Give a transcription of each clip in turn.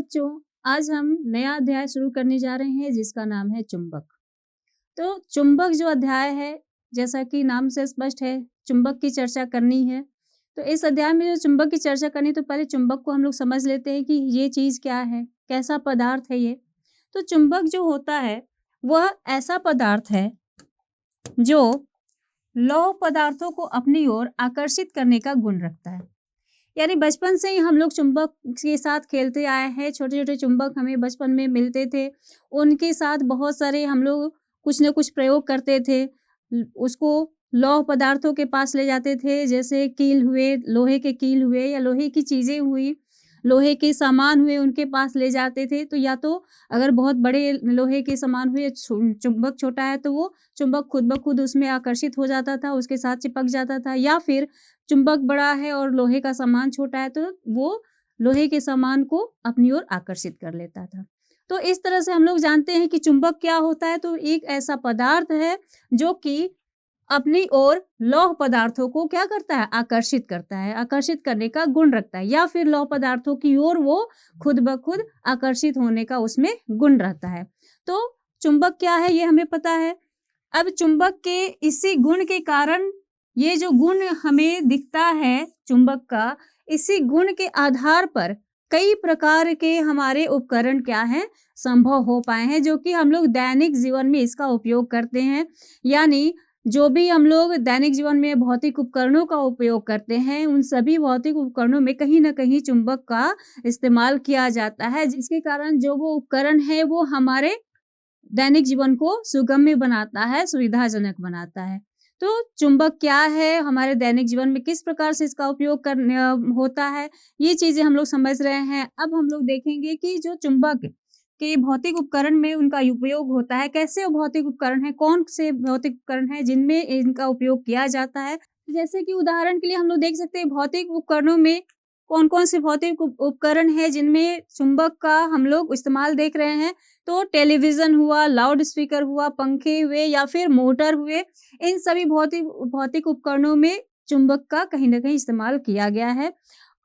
बच्चों, आज हम नया अध्याय शुरू करने जा रहे हैं जिसका नाम है चुंबक। तो चुंबक जो अध्याय है, जैसा कि नाम से स्पष्ट है, चुंबक की चर्चा करनी है। तो इस अध्याय में जो चुंबक की चर्चा करनी तो पहले चुंबक को हम लोग समझ लेते हैं कि ये चीज़ क्या है, कैसा पदार्थ है ये। तो चुंबक जो होता है, वह ऐसा पदार्थ है जो लौह पदार्थों को अपनी ओर आकर्षित करने का गुण रखता है। यानी बचपन से ही हम लोग चुंबक के साथ खेलते आए हैं, छोटे-छोटे चुंबक हमें बचपन में मिलते थे। उनके साथ बहुत सारे हम लोग कुछ न कुछ प्रयोग करते थे। उसको लौह पदार्थों के पास ले जाते थे, जैसे कील हुए, लोहे के कील हुए या लोहे की चीज़ें हुई, लोहे के सामान हुए, उनके पास ले जाते थे। तो या तो अगर बहुत बड़े लोहे के सामान हुए, चुंबक छोटा है तो वो चुंबक खुद ब खुद उसमें आकर्षित हो जाता था, उसके साथ चिपक जाता था, या फिर चुंबक बड़ा है और लोहे का सामान छोटा है तो वो लोहे के सामान को अपनी ओर आकर्षित कर लेता था। तो इस तरह से हम लोग जानते हैं कि चुंबक क्या होता है, तो एक ऐसा पदार्थ है जो कि अपनी ओर लौह पदार्थों को क्या करता है? आकर्षित करता है, आकर्षित करने का गुण रखता है, या फिर लौह पदार्थों की ओर वो खुद ब खुद आकर्षित होने का उसमें गुण रहता है। तो चुंबक क्या है ये हमें पता है। अब चुंबक के इसी गुण के कारण, ये जो गुण हमें दिखता है चुंबक का, इसी गुण के आधार पर कई प्रकार के हमारे उपकरण क्या हैं? संभव हो पाए हैं, जो कि हम लोग दैनिक जीवन में इसका उपयोग करते हैं। यानी जो भी हम लोग दैनिक जीवन में भौतिक उपकरणों का उपयोग करते हैं, उन सभी भौतिक उपकरणों में कहीं न कहीं चुंबक का इस्तेमाल किया जाता है, जिसके कारण जो वो उपकरण है वो हमारे दैनिक जीवन को सुगम्य बनाता है, सुविधाजनक बनाता है। तो चुंबक क्या है, हमारे दैनिक जीवन में किस प्रकार से इसका उपयोग होता है, ये चीज़ें हम लोग समझ रहे हैं। अब हम लोग देखेंगे कि जो चुंबक के भौतिक उपकरण में उनका उपयोग होता है, कैसे वो भौतिक उपकरण हैं, कौन से भौतिक उपकरण हैं जिनमें इनका उपयोग किया जाता है। जैसे कि उदाहरण के लिए हम लोग देख सकते हैं भौतिक उपकरणों में कौन-कौन से भौतिक उपकरण हैं जिनमें चुंबक का हम लोग इस्तेमाल देख रहे हैं। तो टेलीविज़न हुआ, लाउड स्पीकर हुआ, पंखे हुए या फिर मोटर हुए, इन सभी भौतिक भौतिक उपकरणों में चुंबक का कहीं न कहीं इस्तेमाल किया गया है।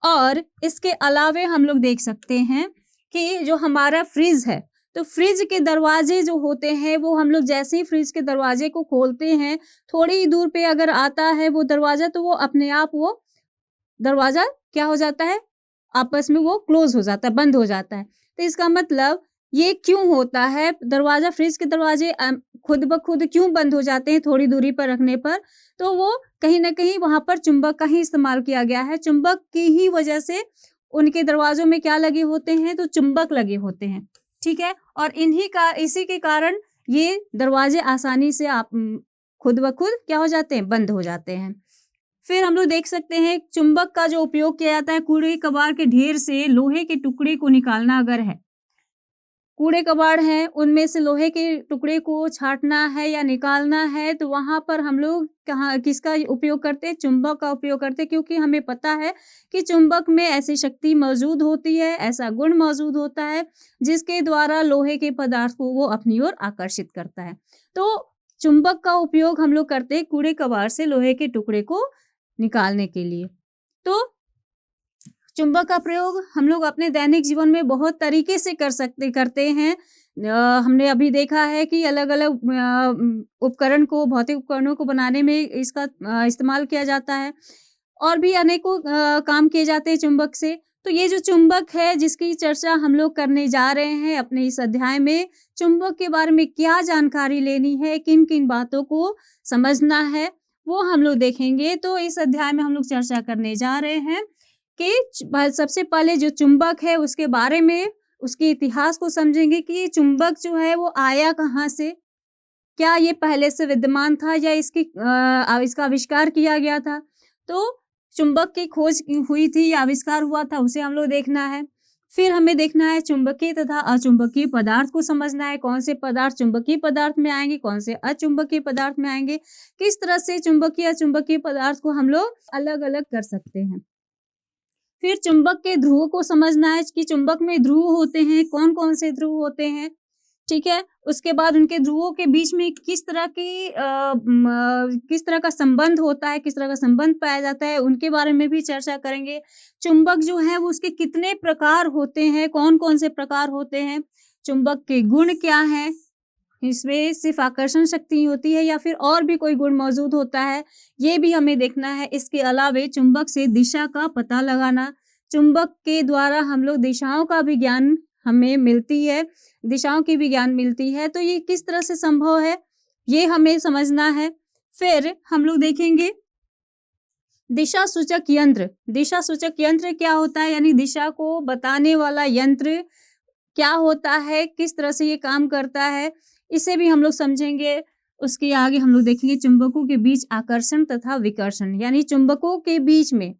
और इसके अलावे हम लोग देख सकते हैं कि जो हमारा फ्रिज है, तो फ्रिज के दरवाजे जो होते हैं, वो हम लोग जैसे ही फ्रिज के दरवाजे को खोलते हैं, थोड़ी ही दूर पे अगर आता है वो दरवाज़ा, तो वो अपने आप वो दरवाज़ा क्या हो जाता है? आपस में वो क्लोज़ हो जाता है, बंद हो जाता है। तो इसका मतलब ये क्यों होता है? दरवाज़ा, फ्रिज के दरवाजे खुद ब खुद क्यों बंद हो जाते हैं थोड़ी दूरी पर रखने पर? तो वो कहीं न कहीं वहाँ पर चुंबक का ही इस्तेमाल किया गया है। चुंबक की ही वजह से उनके दरवाज़ों में क्या लगे होते हैं? तो चुंबक लगे होते हैं, ठीक है? और इसी के कारण ये दरवाज़े आसानी से खुद ब खुद क्या हो जाते हैं? बंद हो जाते हैं। फिर हम लोग देख सकते हैं चुंबक का जो उपयोग किया जाता है कूड़े-कबाड़ के ढेर से लोहे के टुकड़े को निकालना अगर है। कूड़े-कबाड़ हैं, उनमें से लोहे के टुकड़े को छाँटना है या निकालना है, तो वहाँ पर हम लोग किसका उपयोग करते हैं? चुंबक का उपयोग करते हैं, क्योंकि हमें पता है कि चुंबक में ऐसी शक्ति मौजूद होती है, ऐसा गुण मौजूद होता है, जिसके द्वारा लोहे के पदार्थ को वो अपनी ओर आकर्षित करता है। तो चुंबक का उपयोग हम लोग करते हैं कूड़े-कबाड़ से लोहे के टुकड़े को निकालने के लिए। तो चुंबक का प्रयोग हम लोग अपने दैनिक जीवन में बहुत तरीके से करते हैं। हमने अभी देखा है कि अलग-अलग उपकरण को, भौतिक उपकरणों को बनाने में इसका इस्तेमाल किया जाता है, और भी अनेकों काम किए जाते हैं चुंबक से। तो ये जो चुंबक है जिसकी चर्चा हम लोग करने जा रहे हैं अपने इस अध्याय में, चुंबक के बारे में क्या जानकारी लेनी है, किन-किन बातों को समझना है, वो हम लोग देखेंगे। तो इस अध्याय में हम लोग चर्चा करने जा रहे हैं कि सबसे पहले जो चुंबक है उसके बारे में, उसके इतिहास को समझेंगे कि ये चुंबक जो है वो आया कहाँ से? क्या ये पहले से विद्यमान था या इसका आविष्कार किया गया था? तो चुंबक की खोज हुई थी या आविष्कार हुआ था, उसे हम लोग देखना है। फिर हमें देखना है चुंबकीय तथा अचुंबकीय पदार्थ को समझना है, कौन से पदार्थ चुंबकीय पदार्थ में आएँगे, कौन से अचुंबकीय पदार्थ में आएँगे, किस तरह से चुंबकीय अचुंबकीय पदार्थ को हम लोग अलग-अलग कर सकते हैं। फिर चुंबक के ध्रुव को समझना है कि चुंबक में ध्रुव होते हैं, कौन-कौन से ध्रुव होते हैं, ठीक है? उसके बाद उनके ध्रुवों के बीच में किस तरह की किस तरह का संबंध होता है, किस तरह का संबंध पाया जाता है, उनके बारे में भी चर्चा करेंगे। चुंबक जो है वो उसके कितने प्रकार होते हैं, कौन-कौन से प्रकार होते हैं, चुंबक के गुण क्या हैं, इसमें सिर्फ़ आकर्षण शक्ति होती है या फिर और भी कोई गुण मौजूद होता है, ये भी हमें देखना है। इसके अलावे चुंबक से दिशा का पता लगाना, चुंबक के द्वारा हम लोग दिशाओं का भी ज्ञान हमें मिलती है, दिशाओं की भी ज्ञान मिलती है, तो ये किस तरह से संभव है, ये हमें समझना है। फिर हम लोग देखेंगे दिशा सूचक यंत्र। दिशा सूचक यंत्र क्या होता है, यानी दिशा को बताने वाला यंत्र क्या होता है, किस तरह से ये काम करता है, इसे भी हम लोग समझेंगे। उसके आगे हम लोग देखेंगे चुंबकों के बीच आकर्षण तथा विकर्षण, यानी चुंबकों के बीच में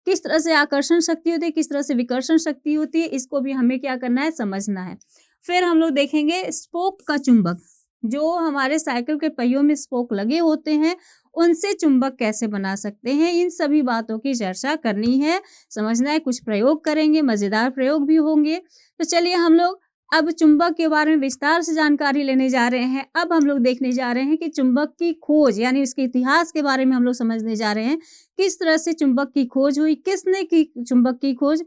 किस तरह से आकर्षण शक्ति होती है, किस तरह से विकर्षण शक्ति होती है, इसको भी हमें क्या करना है, समझना है। फिर हम लोग देखेंगे स्पोक का चुंबक, जो हमारे साइकिल के पहियों में स्पोक लगे होते हैं, उनसे चुंबक कैसे बना सकते हैं, इन सभी बातों की चर्चा करनी है, समझना है। कुछ प्रयोग करेंगे, मज़ेदार प्रयोग भी होंगे। तो चलिए हम लोग अब चुंबक के बारे में विस्तार से जानकारी लेने जा रहे हैं। अब हम लोग देखने जा रहे हैं कि चुंबक की खोज, यानी उसके इतिहास के बारे में हम लोग समझने जा रहे हैं। किस तरह से चुंबक की खोज हुई, किसने की चुंबक की खोज?